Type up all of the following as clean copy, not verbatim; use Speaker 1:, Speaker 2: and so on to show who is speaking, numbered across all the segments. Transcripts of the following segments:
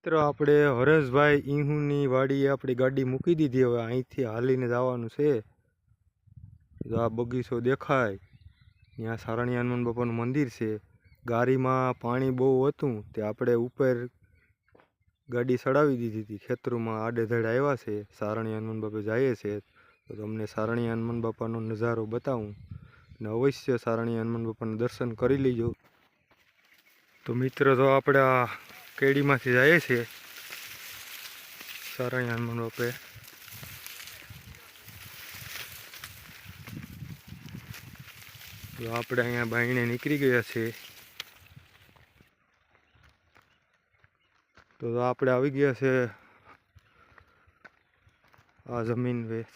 Speaker 1: મિત્રો આપણે હરેશભાઈ ઈહુની વાડીએ આપણી ગાડી મૂકી દીધી. હવે અહીંથી હાલીને જવાનું છે. જો આ બગીચો દેખાય, ત્યાં સારણિયા હનુમાન બાપાનું મંદિર છે. ગાડીમાં પાણી બહુ હતું તે આપણે ઉપર ગાડી ચડાવી દીધી હતી. ખેતરોમાં આડેધડ આવ્યા છે. સારણિયા હનુમાન બાપા જાય છે તો તમને સારણિયા હનુમાન બાપાનો નજારો બતાવું ને અવશ્ય સારણિયા હનુમાન બાપાના દર્શન કરી લેજો. તો મિત્રો તો આપણે આ કેડીમાંથી જઈએ છીએ સારણિયા હનુમાન બાપે. તો આપણે અહીંયા બાયણે નીકળી ગયા છે. તો આપણે આવી ગયા છે આ જમીન વેચ.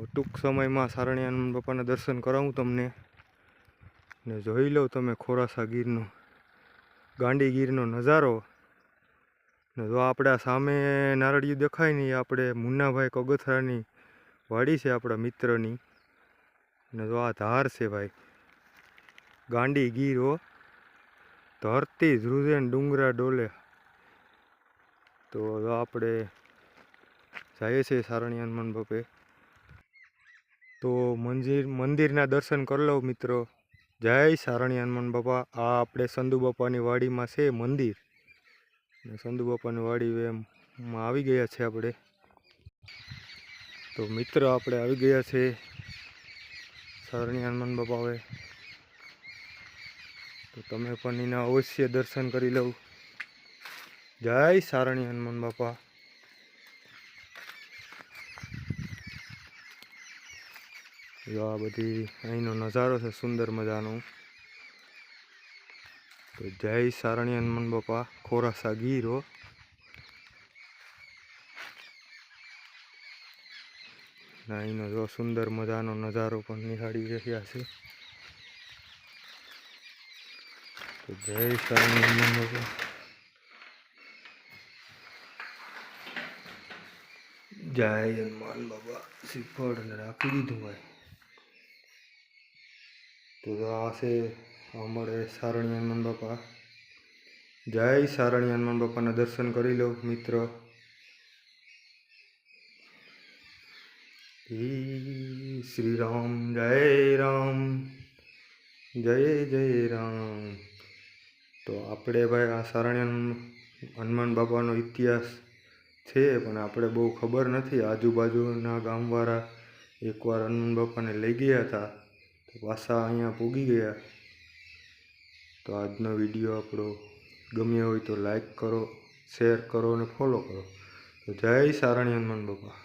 Speaker 1: ટૂંક સમયમાં સારણિયા હનુમાન બાપાના દર્શન કરાવું તમને ને જોઈ લો તમે ખોરાસા ગીરનો ગાંડી ગીરનો નજારો. ને જો આપણે આ સામે નારળિયું દેખાય ને એ આપણે મુન્નાભાઈ કગથરાની વાડી છે આપણા મિત્રની. ને જો આ ધાર છે ભાઈ ગાંડી ગીર હો, ધરતી ધ્રુજે ને ડુંગરા ડોલે. તો આપણે જઈએ છીએ સારણિયા હનુમાન બાપે. તો મંદિરના દર્શન કરી લો મિત્રો. જય સારણિયા હનુમાન બાપા. આ આપણે સંધુ બાપાની વાડીમાં છે મંદિર. ને સંધુ બાપાની વાડીમાં આવી ગયા છે આપણે. તો મિત્ર આપણે આવી ગયા છે સારણિયા હનુમાન બાપા. હવે તો તમે પણ એના અવશ્ય દર્શન કરી લો. જય સારણિયા હનુમાન બાપા. જો આ બધી અહીંનો નજારો છે સુંદર મજાનો. તો જય સારણિયા હનુમાન બાપા. ખોરાસા ગીર હો. અહીંનો જો સુંદર મજાનો નજારો પણ નિહાળી રહ્યા છે. તો જય સારણિયા હનુમાન બાપા. જય હનુમાન બાપા. શ્રીફળ ને રાખી દીધું ભાઈ. તો આ છે અમારે સારણિયા હનુમાન બાપા. જય સારણિયા હનુમાન બાપાના દર્શન કરી લો મિત્રો. શ્રી રામ જય રામ જય જય રામ. તો આપણે ભાઈ આ સારણિયા હનુમાન બાપાનો ઇતિહાસ છે પણ આપણે બહુ ખબર નથી. આજુબાજુના ગામવાળા એકવાર હનુમાન બાપાને લઈ ગયા હતા તો પાછા અહીંયા પૂગી ગયા. તો આજનો વિડીયો આપણો ગમ્યો હોય તો લાઈક કરો, શેર કરો અને ફોલો કરો. તો જય સારણિયા હનુમાન બાપા.